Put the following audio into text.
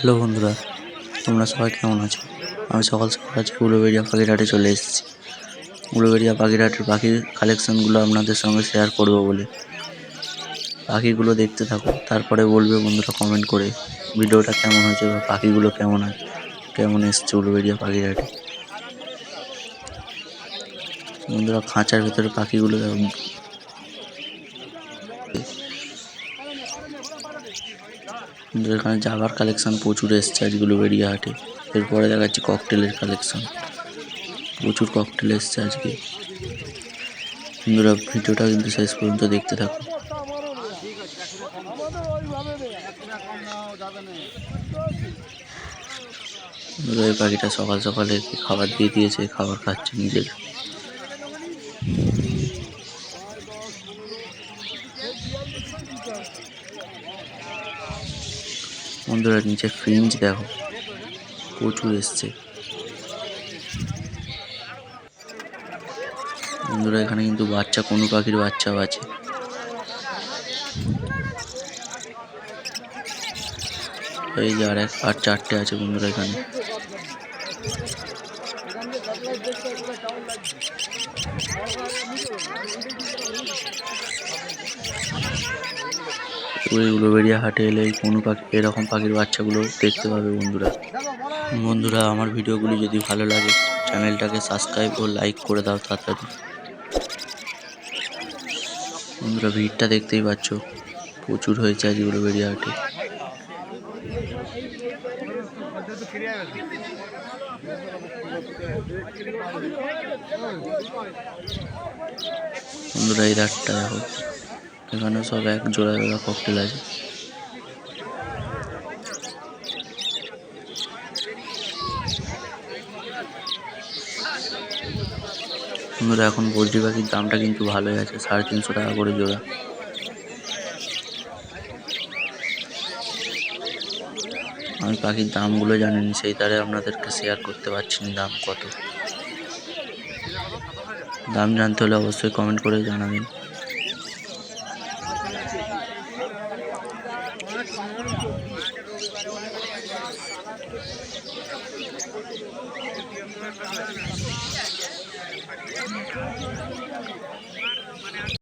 Hello বন্ধুরা, তোমরা সবাই কেমন আছো? আমি সকাল সকাল আজকে উলুবেড়িয়া পাখিরহাটে চলে এসেছি। উলুবেড়িয়া পাখিরহাটের পাখির কালেকশানগুলো আপনাদের সঙ্গে শেয়ার করব বলে। পাখিগুলো দেখতে থাকো, তারপরে বলবে বন্ধুরা কমেন্ট করে ভিডিওটা কেমন হয়েছে বা পাখিগুলো কেমন এসছে উলুবেড়িয়া পাখিরহাটে। বন্ধুরা খাঁচার ভেতরে পাখিগুলো এখানে জাবার কালেকশন প্রচুর এসছে আজকে উলুবেড়িয়া হাটে। এরপরে দেখাচ্ছি ককটেলের কালেকশন, প্রচুর ককটেল এসছে আজকে। বন্ধুরা ভিডিওটা কিন্তু শেষ পর্যন্ত দেখতে থাকো। বন্ধুরা এই পাখিটা সকাল সকালে খাবার দিয়ে দিয়েছে, খাবার খাচ্ছে নিজের। বন্ধুরা নিচে ফ্রিঞ্জ দেখো, প্রচুর এসছে। বন্ধুরা এখানে কিন্তু বাচ্চা, কোনো পাখির বাচ্চাও আছে। এই যে আর চারটে আছে বন্ধুরা এখানে। উলুবেড়িয়া হাটে এলে কোনো পাখি, এরকম পাখির বাচ্চাগুলো দেখতে পাবে বন্ধুরা আমার ভিডিওগুলি যদি ভালো লাগে চ্যানেলটাকে সাবস্ক্রাইব ও লাইক করে দাও তাড়াতাড়ি। বন্ধুরা ভিড়টা দেখতেই পাচ্ছ, প্রচুর হয়েছে আজ উলুবেড়িয়া হাটে। বন্ধুরা এই রাতটা দেখো, এখানে সব এক জোড়া ককটেল আছে। বন্ধুরা এখন বদ্রি পাখির দামটা কিন্তু ভালোই আছে, 350 টাকা করে জোড়া। আমি পাখির দামগুলো জানিনি, সেই তারে আপনাদেরকে শেয়ার করতে পারছি না দাম কত। দাম জানতে হলে অবশ্যই কমেন্ট করে জানাবেন।